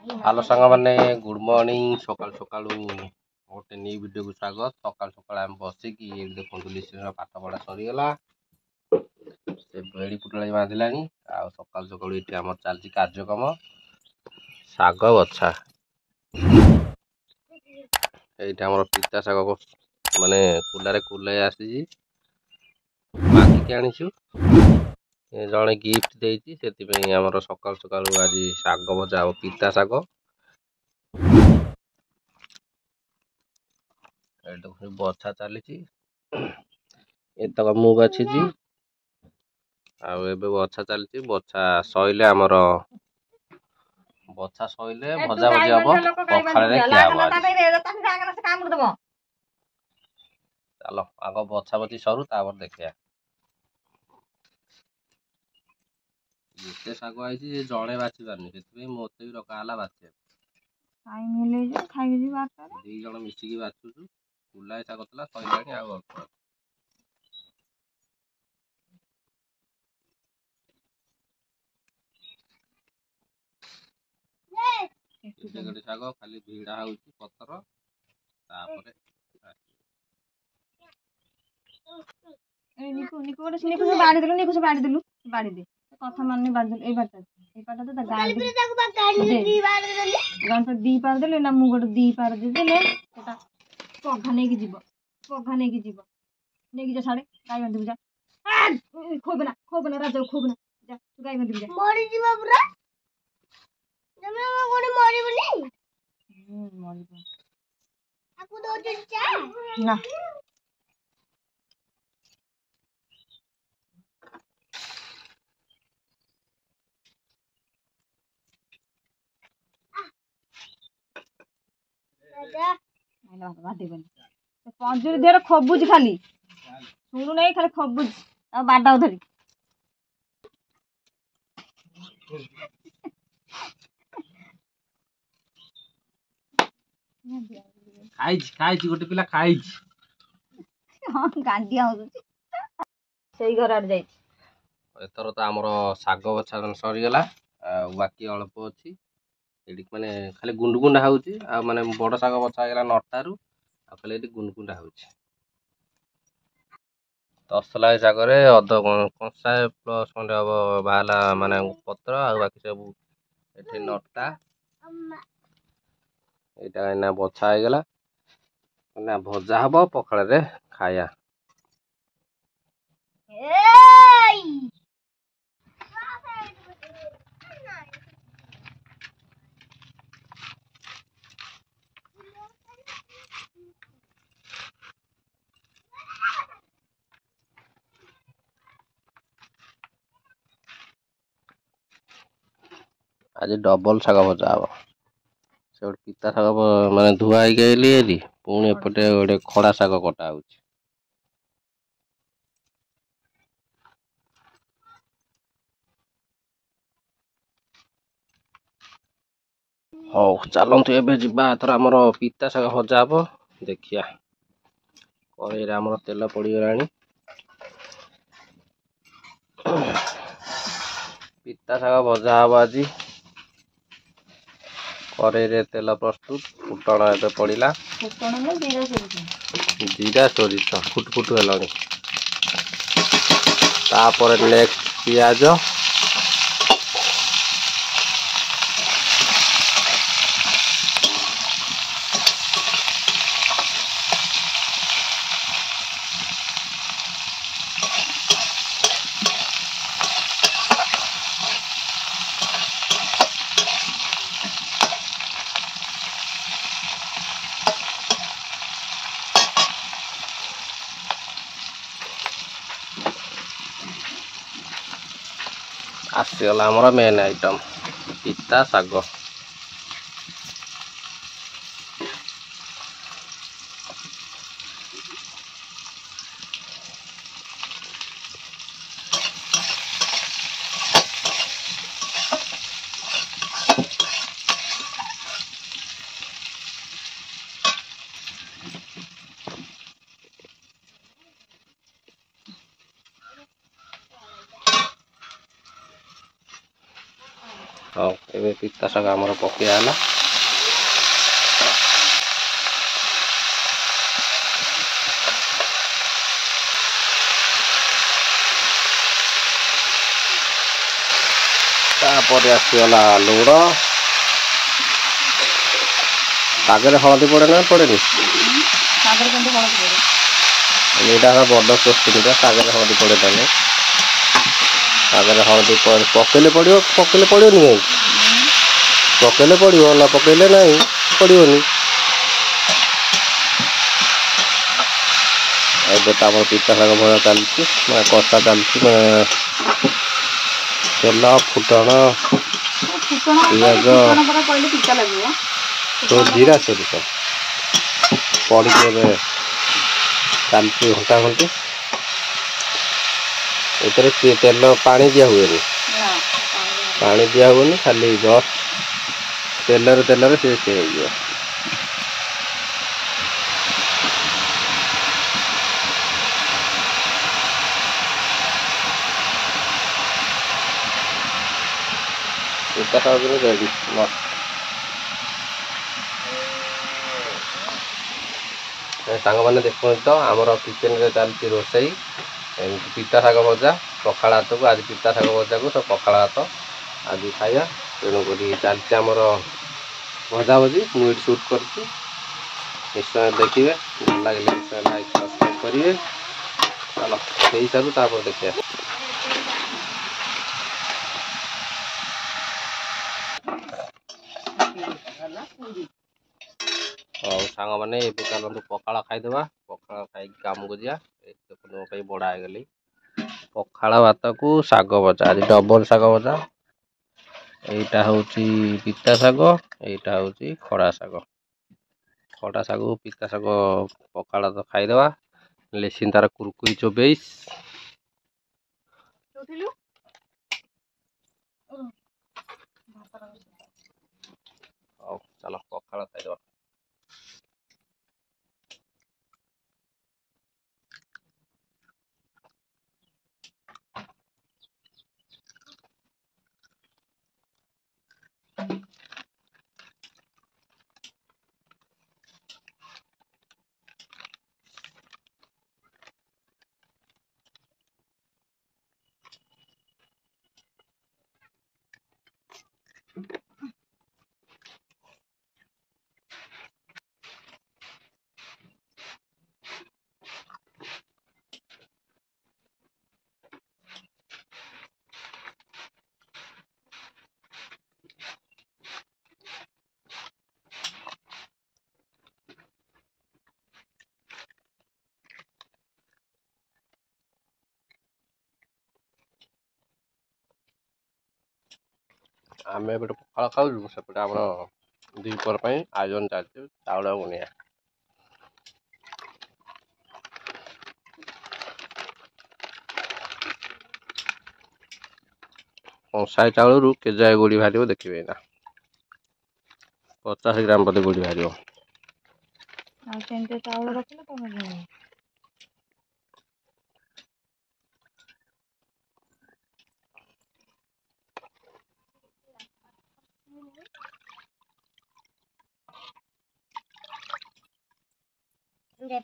Hello सांग मैंने good morning सकाल सकाल गोटे न्यू वीडियो को स्वागत। सकाल सकाल आम बसिकी देखो लिसन पाठ पढ़ा सरीगला से बेड़ी पुटल बांधिला सकाल सकाल ये आम चलती कार्यक्रम शाग बछा ये आम पिता शाग माने कुलारे कुलाए आसी बाकी आनीचु जड़े गिफ्ट देती से आमर सकाल सकाल आज शाग भजा हम पिता शाग बछा चली एतक मु बाछी बछा चलती बछा सैले आमर बछा सैले भजा भजी हम पखाड़े खिया चलो आग बछा बची सरू तापर देखिया एते शाग आई जड़े बाछी पारनी से मत भी रखा बाछे दी जन मिसिकी बाछुचु कुलाए शाग था सैला अल्प शाग खाली भिड़ा हो पतर कथा मान दी पार देले ना मु गोटे दी पार देदेले पघा नहीं जीव पघा नहीं जीव नहीं जा साड़े गाय बांधि जा खोबना राजा खोबना जा गाय बांधि जा मरी जीवा पूरा जमे गोटे मरिबनी मरिबो आकु दो चा ना पंजुरी देर खबुज खाली शुणु नहीं खाली खबुज बाडा धरी गोटे पिला खाई गांडिया से घर आड़ जाई एथर तो आमर शाग बछा सरीगला बाकी अल्प अच्छी ये माने खाली गुंडगुंडा होची माने बड़ शाग बछा गला नटारू खाली ये गुंडगुंडा होची तसला शागरे अध कंसाए प्लस खंडे हम बाहला माने पत्र आ बाकी सब एठी नटा यहाँ बछा होगला ना भजा हम पखाड़े खाया आज डबल शाग भजा हम से गोटे पिता शाग माने धुआ गई पुणी एपटे गोटे खड़ा शाग कटा हो हौ चलतु एबे जिबा एथर आमर पिता शाग भजा हम देखिया कड़े आमर तेल पड़गलानी पिता शाग भजा हम आज कड़े तेल प्रस्तुत फुटण ए पड़ा जीरा सोरिष फुट है तापर नेक्स्ट पियाज आसीगला आमर मेन आइटम पिता शाग ହଉ ଏବେ ପିତା ଶାଗ ଆମର ପକେଇବା ହେଲା। ତାପରେ ଆସିଗଲା ଲୁଣ। ଶାଗରେ ହଳଦୀ ପଡ଼େ ନା ପଡ଼େନି? ଏଇଟା ବଡ଼ ପ୍ରସ୍ତୁତିଟା, ଶାଗରେ ହଳଦୀ ପଡ଼େ ତାହେଲେ। ଶାଗରେ ହଳଦୀ ପକେଇଲେ ପଡ଼ିବ, ପକେଇଲେ ପଡ଼ିବନି କାହିଁକି? ପକେଇଲେ ପଡ଼ିବ, ନ ପକେଇଲେ ନାହିଁ, ପଡ଼ିବନି। ଏବେ ତ ଆମର ପିତା ଶାଗ ଭଜା ଚାଲିଛି, କଷା ଚାଲିଛି। ତେଲ, ଫୁଟଣ, ପିଆଜ, ଜିରା, ସୋରିଷ ପଡ଼ିକି ଏବେ ଚାଲିଛି ଘଣ୍ଟା ଘଣ୍ଟି। ଏଥିରେ ତେଲ ପାଣି ଦିଆ ହୁଏନି, ପାଣି ଦିଆ ହୁଏନି, ଖାଲି ଜଷ୍ଟ ତେଲରେ ସେ ହେଇଯିବ। ପିତା ଶାଗ ରେଡ଼ି। ସାଙ୍ଗମାନେ ଦେଖନ୍ତୁ ତ ଆମର କିଚେନରେ ଚାଲିଛି ରୋଷେଇ। ଏମିତି ପିତା ଶାଗ ଭଜା ପଖାଳ ଭାତକୁ, ଆଜି ପିତା ଶାଗ ଭଜାକୁ ତ ପଖାଳ ଭାତ ଆଜି ଖାଇବା। ତେଣୁକରି ଚାଲିଛି ଆମର ଭଜାଭଜି। ମୁଁ ଏଠି ସୁଟ୍ କରିଛି, ନିଶ୍ଚୟ ଦେଖିବେ। ଭଲ ଲାଗିଲେ ନିଶ୍ଚୟ ଲାଇକ୍ ସବସ୍କ୍ରାଇବ୍ କରିବେ। ଚାଲ ହେଇସାରୁ ତାପରେ ଦେଖିବା। ହଉ ସାଙ୍ଗମାନେ ଏବେ ଚାଲନ୍ତୁ ପଖାଳ ଖାଇଦେବା। ପଖାଳ ଖାଇକି କାମକୁ ଯିବା। ଦେଖନ୍ତୁ ମୋ ପାଇଁ ବଡ଼ା ହେଇଗଲି ପଖାଳ ଭାତକୁ ଶାଗ ଭଜା, ଆଜି ଡବଲ ଶାଗ ଭଜା। ଏଇଟା ହେଉଛି ପିତା ଶାଗ, ଏଇଟା ହେଉଛି ଖଡ଼ା ଶାଗ। ଖଡ଼ା ଶାଗକୁ ପିତା ଶାଗ ପଖାଳ ତ ଖାଇଦେବା। ଲେସିନ୍ ତାର କୁରୁକୁରି ଚୋବେଇଶ। ହଉ ଚାଲ ପଖାଳ ଖାଇଦେବା। ଆମେ ଏପଟେ ପଖାଳ ଖାଉଛୁ, ସେପଟେ ଆମର ଦ୍ୱିପହର ପାଇଁ ଆୟୋଜନ ଚାଲିଛି ଚାଉଳ ବୁଣିଆ। କଂସାଏ ଚାଉଳରୁ କେଜାଏ ଗୋଡ଼ି ବାହାରିବ ଦେଖିବେ ଏଇନା। 50 ଗ୍ରାମ ବୋଧେ ଗୋଡ଼ି ବାହାରିବ। ଚାଉଳ ରଖିଲେ ତମେ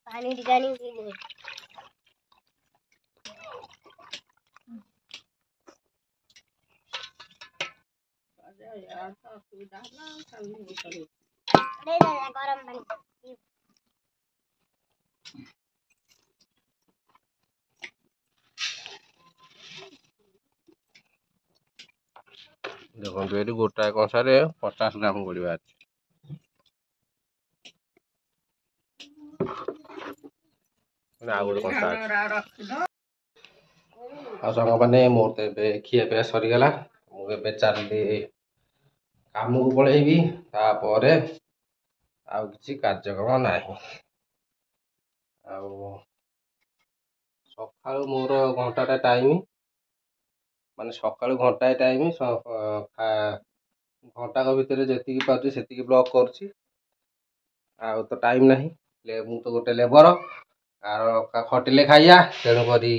पानी दिखानी गरम पानी ଦେଖନ୍ତୁ ଏଠି ଗୋଟାଏ କଂସାରେ 50 ଗ୍ରାମ ଗୋଡ଼ି ବାହାରିଛି। ଆଉ ଗୋଟେ କଂସା ଅଛି। ଆଉ ସାଙ୍ଗମାନେ ମୋର ତ ଏବେ ଖିଆପିଆ ସରିଗଲା। ମୁଁ ଏବେ ଚାଲିଲି କାମକୁ ପଳେଇବି। ତାପରେ ଆଉ କିଛି କାର୍ଯ୍ୟକ୍ରମ ନାହିଁ। ଆଉ ସକାଳୁ ମୋର ଘଣ୍ଟାଟେ ଟାଇମ୍, ମାନେ ସକାଳୁ ଘଣ୍ଟାଏ ଟାଇମ୍, ଘଣ୍ଟାକ ଭିତରେ ଯେତିକି ପାରୁଛି ସେତିକି ବ୍ଲଗ୍ କରୁଛି। ଆଉ ତ ଟାଇମ୍ ନାହିଁ, ମୁଁ ତ ଗୋଟେ ଲେବର, ଖଟିଲେ ଖାଇବା। ତେଣୁକରି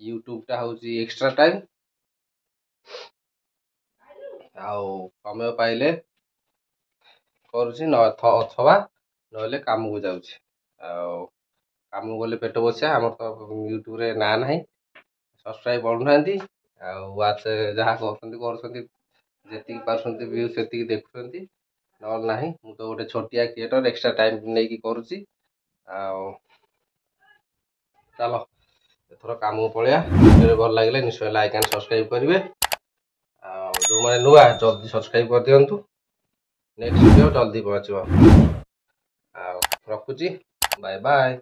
ୟୁଟ୍ୟୁବଟା ହେଉଛି ଏକ୍ସଟ୍ରା ଟାଇମ୍। ଆଉ ସମୟ ପାଇଲେ କରୁଛି ଅଥବା ନହେଲେ କାମକୁ ଯାଉଛି। ଆଉ କାମକୁ ଗଲେ ପେଟ ବସିବା, ଆମର ତ ୟୁଟ୍ୟୁବରେ ନାଁ ନାହିଁ, ସବସ୍କ୍ରାଇବ୍ ବଢ଼ୁନାହାନ୍ତି, ଆଉ ୱାଚ୍ ଯାହା କରୁଛନ୍ତି ଯେତିକି ପାରୁଛନ୍ତି ଭିଉ ସେତିକି ଦେଖୁଛନ୍ତି, ନହେଲେ ନାହିଁ। ମୁଁ ତ ଗୋଟେ ଛୋଟିଆ କ୍ରିଏଟର, ଏକ୍ସଟ୍ରା ଟାଇମ୍ ନେଇକି କରୁଛି। ଆଉ ଚାଲ ଏଥର କାମକୁ ପଳେଇବା। ଭିଡ଼ିଓ ଭଲ ଲାଗିଲେ ନିଶ୍ଚୟ ଲାଇକ୍ ଆଣ୍ଡ ସବସ୍କ୍ରାଇବ୍ କରିବେ। ଆଉ ଯେଉଁମାନେ ନୂଆ ଜଲ୍ଦି ସବସ୍କ୍ରାଇବ୍ କରିଦିଅନ୍ତୁ, ନେକ୍ସଟ ଭିଡ଼ିଓ ଜଲ୍ଦି ପହଞ୍ଚିବ। ଆଉ ରଖୁଛି, ବାଏ ବାଏ।